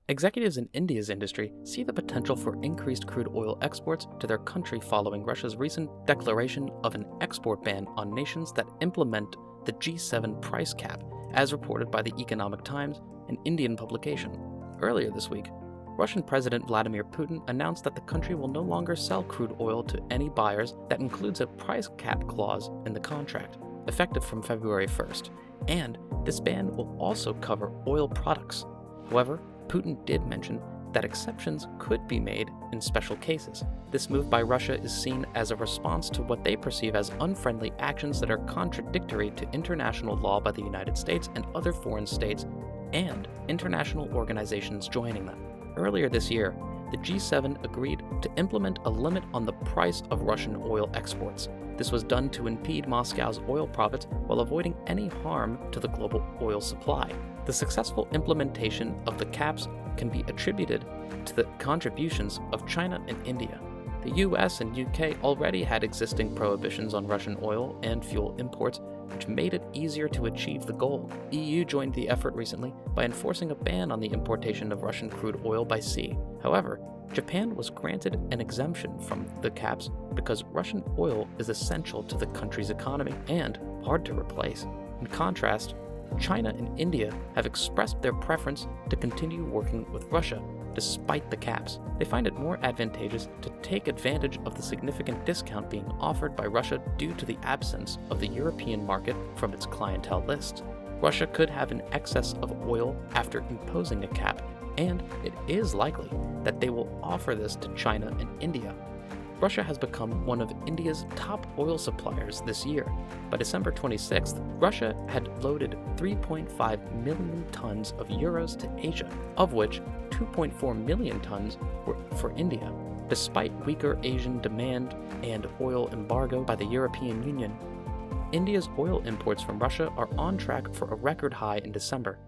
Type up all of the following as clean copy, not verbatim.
Executives in India's industry see the potential for increased crude oil exports to their country following Russia's recent declaration of an export ban on nations that implement the G7 price cap, as reported by the Economic Times, an Indian publication. Earlier this week, Russian President Vladimir Putin announced that the country will no longer sell crude oil to any buyers that includes a price cap clause in the contract, effective from February 1st, and this ban will also cover oil products. However, Putin did mention that exceptions could be made in special cases. This move by Russia is seen as a response to what they perceive as unfriendly actions that are contradictory to international law by the United States and other foreign states and international organizations joining them. Earlier this year, the G7 agreed to implement a limit on the price of Russian oil exports. This was done to impede Moscow's oil profits while avoiding any harm to the global oil supply. The successful implementation of the caps can be attributed to the contributions of China and India. The US and UK already had existing prohibitions on Russian oil and fuel imports, which made it easier to achieve the goal. EU joined the effort recently by enforcing a ban on the importation of Russian crude oil by sea. However, Japan was granted an exemption from the caps because Russian oil is essential to the country's economy and hard to replace. In contrast, China and India have expressed their preference to continue working with Russia despite the caps. They find it more advantageous to take advantage of the significant discount being offered by Russia due to the absence of the European market from its clientele list. Russia could have an excess of oil after imposing a cap, and it is likely that they will offer this to China and India. Russia has become one of India's top oil suppliers this year. By December 26th, Russia had loaded 3.5 million tons of euros to Asia, of which 2.4 million tons were for India. Despite weaker Asian demand and oil embargo by the European Union, India's oil imports from Russia are on track for a record high in December.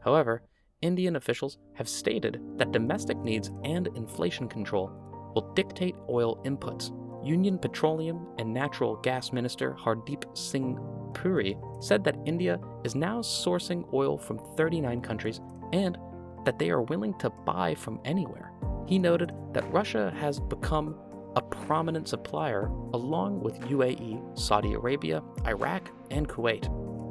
However, Indian officials have stated that domestic needs and inflation control will dictate oil inputs. Union Petroleum and Natural Gas Minister Hardeep Singh Puri said that India is now sourcing oil from 39 countries and that they are willing to buy from anywhere. He noted that Russia has become a prominent supplier along with UAE, Saudi Arabia, Iraq, and Kuwait.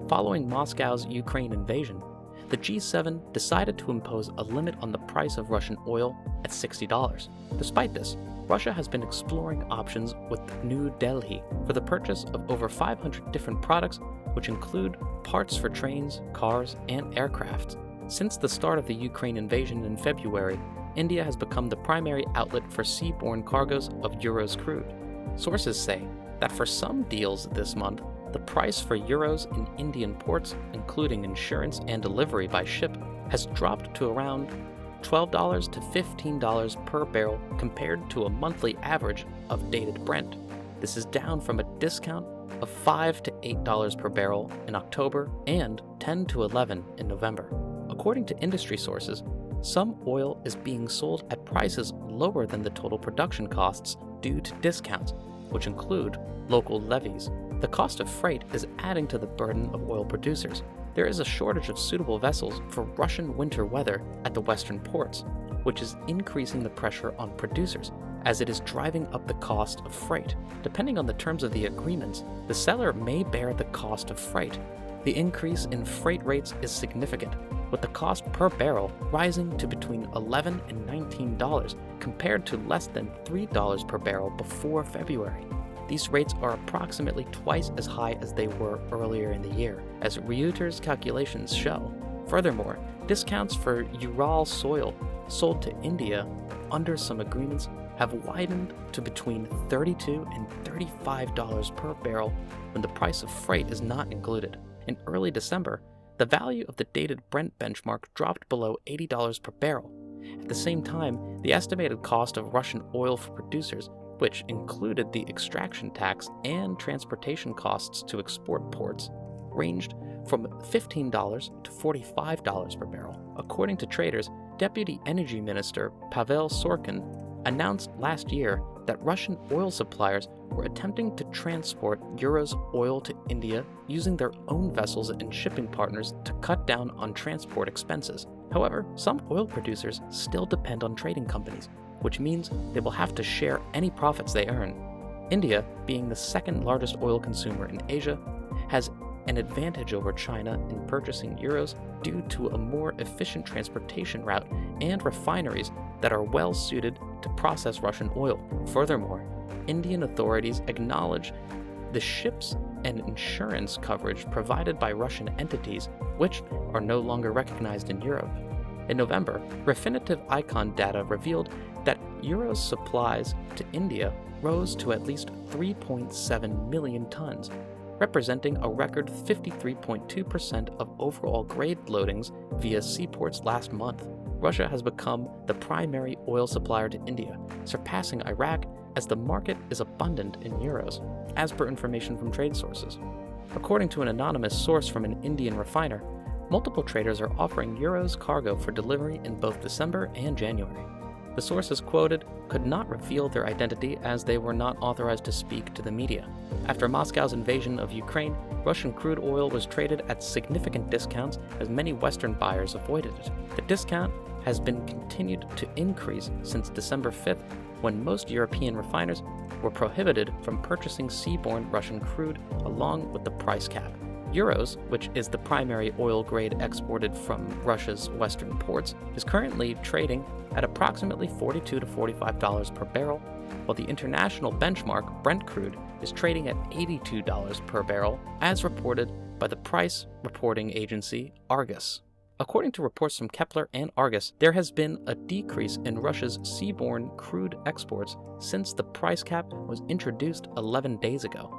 Following Moscow's Ukraine invasion, the G7 decided to impose a limit on the price of Russian oil at $60. Despite this, Russia has been exploring options with New Delhi for the purchase of over 500 different products, which include parts for trains, cars, and aircraft. Since the start of the Ukraine invasion in February, India has become the primary outlet for seaborne cargoes of euros crude. Sources say that for some deals this month, the price for euros in Indian ports, including insurance and delivery by ship, has dropped to around $12 to $15 per barrel compared to a monthly average of dated Brent. This is down from a discount of $5 to $8 per barrel in October and $10 to $11 in November. According to industry sources, some oil is being sold at prices lower than the total production costs due to discounts, which include local levies. The cost of freight is adding to the burden of oil producers. There is a shortage of suitable vessels for Russian winter weather at the western ports, which is increasing the pressure on producers, as it is driving up the cost of freight. Depending on the terms of the agreements, the seller may bear the cost of freight. The increase in freight rates is significant, with the cost per barrel rising to between $11 and $19 compared to less than $3 per barrel before February. These rates are approximately twice as high as they were earlier in the year, as Reuters calculations show. Furthermore, discounts for Ural soil sold to India under some agreements have widened to between $32 and $35 per barrel when the price of freight is not included. In early December, the value of the dated Brent benchmark dropped below $80 per barrel. At the same time, the estimated cost of Russian oil for producers, which included the extraction tax and transportation costs to export ports, ranged from $15 to $45 per barrel. According to traders, Deputy Energy Minister Pavel Sorkin announced last year that Russian oil suppliers were attempting to transport euros oil to India using their own vessels and shipping partners to cut down on transport expenses. However, some oil producers still depend on trading companies, which means they will have to share any profits they earn. India, being the second largest oil consumer in Asia, has an advantage over China in purchasing euros due to a more efficient transportation route and refineries that are well suited to process Russian oil. Furthermore, Indian authorities acknowledge the ships and insurance coverage provided by Russian entities, which are no longer recognized in Europe. In November, Refinitiv Icon data revealed that euros supplies to India rose to at least 3.7 million tons, representing a record 53.2% of overall grade loadings via seaports last month. Russia has become the primary oil supplier to India, surpassing Iraq as the market is abundant in euros, as per information from trade sources. According to an anonymous source from an Indian refiner, multiple traders are offering euros cargo for delivery in both December and January. The sources quoted could not reveal their identity as they were not authorized to speak to the media. After Moscow's invasion of Ukraine, Russian crude oil was traded at significant discounts as many Western buyers avoided it. The discount has been continued to increase since December 5th, when most European refiners were prohibited from purchasing seaborne Russian crude along with the price cap. Euros, which is the primary oil grade exported from Russia's western ports, is currently trading at approximately $42 to $45 per barrel, while the international benchmark Brent crude is trading at $82 per barrel, as reported by the price reporting agency Argus. According to reports from Kepler and Argus, there has been a decrease in Russia's seaborne crude exports since the price cap was introduced 11 days ago.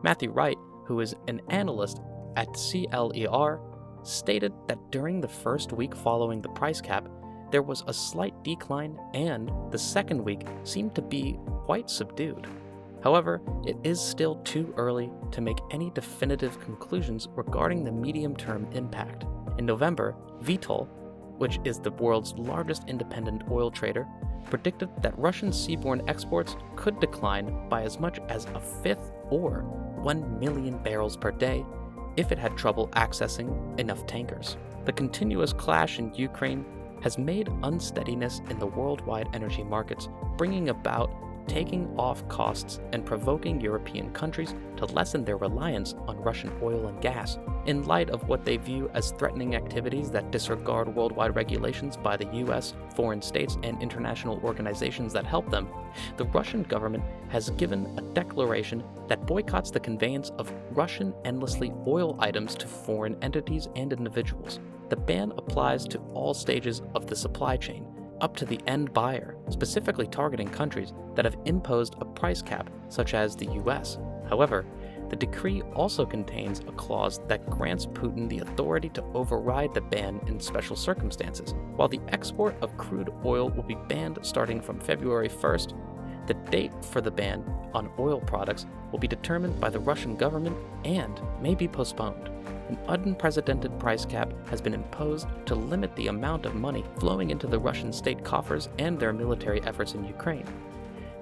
Matthew Wright, who is an analyst at CLER, stated that during the first week following the price cap, there was a slight decline and the second week seemed to be quite subdued. However, it is still too early to make any definitive conclusions regarding the medium-term impact. In November, Vitol, which is the world's largest independent oil trader, predicted that Russian seaborne exports could decline by as much as a fifth or 1 million barrels per day if it had trouble accessing enough tankers. The continuous clash in Ukraine has made unsteadiness in the worldwide energy markets, bringing about taking off costs and provoking European countries to lessen their reliance on Russian oil and gas. In light of what they view as threatening activities that disregard worldwide regulations by the US, foreign states, and international organizations that help them, the Russian government has given a declaration that boycotts the conveyance of Russian endlessly oil items to foreign entities and individuals. The ban applies to all stages of the supply chain, up to the end buyer, specifically targeting countries that have imposed a price cap, such as the US. However, the decree also contains a clause that grants Putin the authority to override the ban in special circumstances. While the export of crude oil will be banned starting from February 1st, the date for the ban on oil products will be determined by the Russian government and may be postponed. An unprecedented price cap has been imposed to limit the amount of money flowing into the Russian state coffers and their military efforts in Ukraine.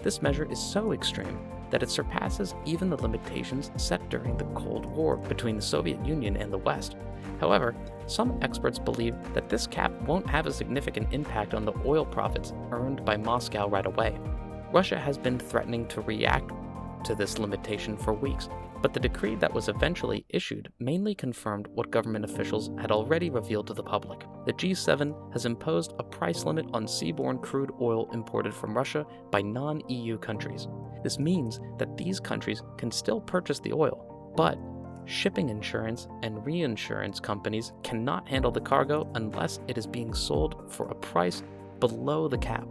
This measure is so extreme that it surpasses even the limitations set during the Cold War between the Soviet Union and the West. However, some experts believe that this cap won't have a significant impact on the oil profits earned by Moscow right away. Russia has been threatening to react to this limitation for weeks, but the decree that was eventually issued mainly confirmed what government officials had already revealed to the public. The G7 has imposed a price limit on seaborne crude oil imported from Russia by non-EU countries. This means that these countries can still purchase the oil, but shipping insurance and reinsurance companies cannot handle the cargo unless it is being sold for a price below the cap.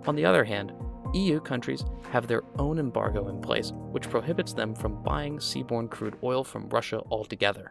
On the other hand, EU countries have their own embargo in place, which prohibits them from buying seaborne crude oil from Russia altogether.